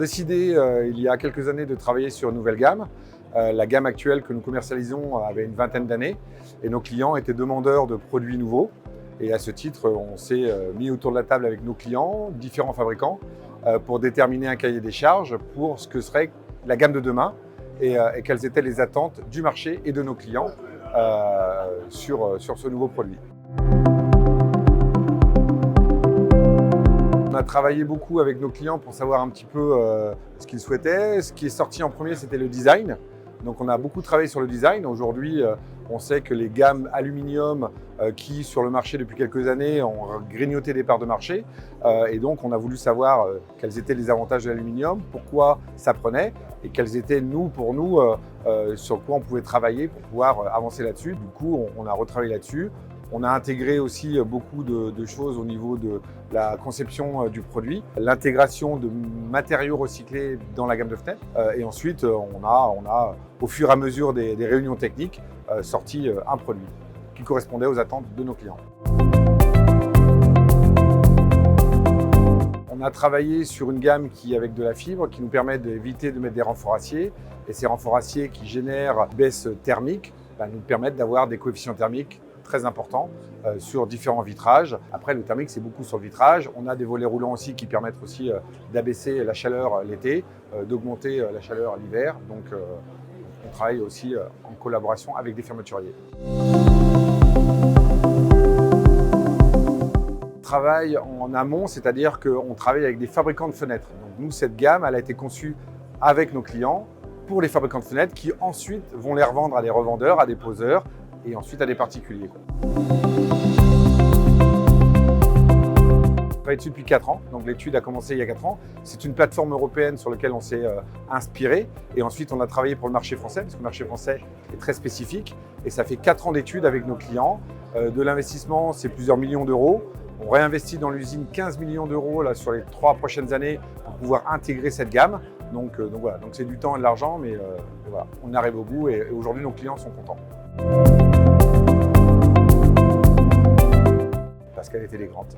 décidé il y a quelques années de travailler sur une nouvelle gamme. La gamme actuelle que nous commercialisons avait une vingtaine d'années et nos clients étaient demandeurs de produits nouveaux. Et à ce titre, on s'est mis autour de la table avec nos clients, différents fabricants, pour déterminer un cahier des charges pour ce que serait la gamme de demain et quelles étaient les attentes du marché et de nos clients sur ce nouveau produit. On a travaillé beaucoup avec nos clients pour savoir un petit peu ce qu'ils souhaitaient. Ce qui est sorti en premier, c'était le design. Donc on a beaucoup travaillé sur le design. Aujourd'hui, on sait que les gammes aluminium qui, sur le marché depuis quelques années, ont grignoté des parts de marché. Et donc on a voulu savoir quels étaient les avantages de l'aluminium, pourquoi ça prenait et quels étaient, pour nous, sur quoi on pouvait travailler pour pouvoir avancer là-dessus. Du coup, on a retravaillé là-dessus. On a intégré aussi beaucoup de choses au niveau de la conception du produit, l'intégration de matériaux recyclés dans la gamme de fenêtres. Et ensuite, on a, au fur et à mesure des réunions techniques, sorti un produit qui correspondait aux attentes de nos clients. On a travaillé sur une gamme avec de la fibre qui nous permet d'éviter de mettre des renforts acier. Et ces renforts acier qui génèrent une baisse thermique nous permettent d'avoir des coefficients thermiques très important sur différents vitrages. Après, le thermique, c'est beaucoup sur le vitrage. On a des volets roulants aussi qui permettent aussi d'abaisser la chaleur l'été, d'augmenter la chaleur l'hiver. Donc, on travaille aussi en collaboration avec des fermeturiers. On travaille en amont, c'est-à-dire qu'on travaille avec des fabricants de fenêtres. Donc, nous, cette gamme, elle a été conçue avec nos clients pour les fabricants de fenêtres qui ensuite vont les revendre à des revendeurs, à des poseurs, et ensuite à des particuliers. On travaille dessus depuis 4 ans, donc l'étude a commencé il y a 4 ans. C'est une plateforme européenne sur laquelle on s'est inspiré et ensuite on a travaillé pour le marché français parce que le marché français est très spécifique et ça fait 4 ans d'études avec nos clients. De l'investissement, c'est plusieurs millions d'euros. On réinvestit dans l'usine 15 millions d'euros sur les 3 prochaines années pour pouvoir intégrer cette gamme. Donc voilà, donc c'est du temps et de l'argent, mais voilà, on arrive au bout et aujourd'hui nos clients sont contents. Parce qu'elle était élégante.